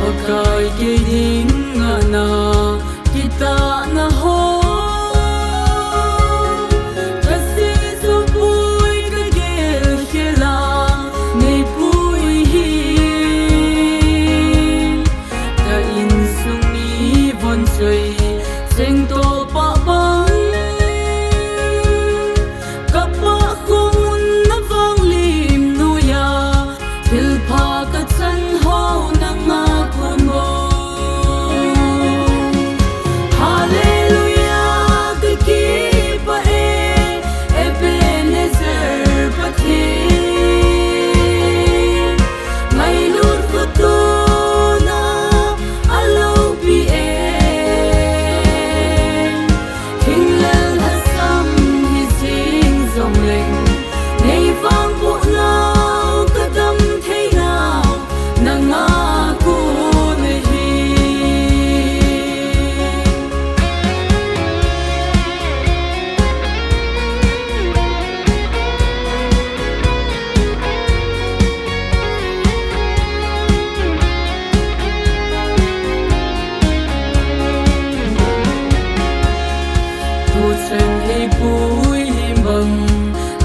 Pakai kiding na kita na ho kasi supoy kagil sila ni puy hin ta insung ni von chơi sing to pa bang kapa khung na vang lim nu ya til pha ka chan ho na nga kun mo hallelujah ke ki pa Ebenezer pathi mai lut ko tu na alo pi thing lel hasam hi sing zong leng nei vang bu nau ka dam thei nau na nga ku ne hi tu chen hei pui bang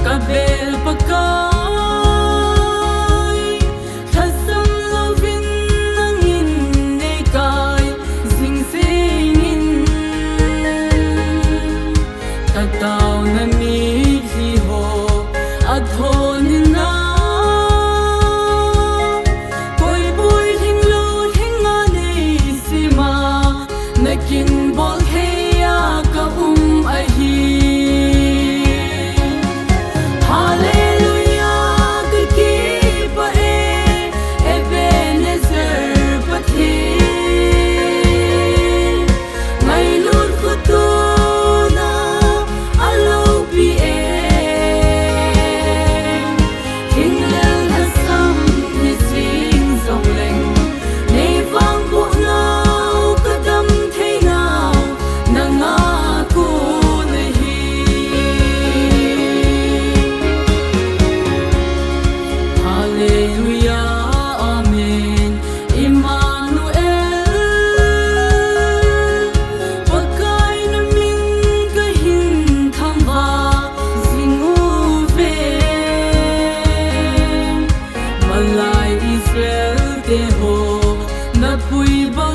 ka bel pakai thasam lovin nang in nei kai zing sing in ta tao na mi hi ho a thon na koi bui thing lo thing a nei si ma na kin bol heya ka a hi hallelujah ke ki pa Ebenezer pathi mai lut ko tu na alo pi king lel hasam ni sing zong leng nei vang bu nau ka dam thei nau na nga ku ne hi hallelujah amen Emmanuel pakai na min ka hin tham ba zingu ve malai Israel te ho na pui ba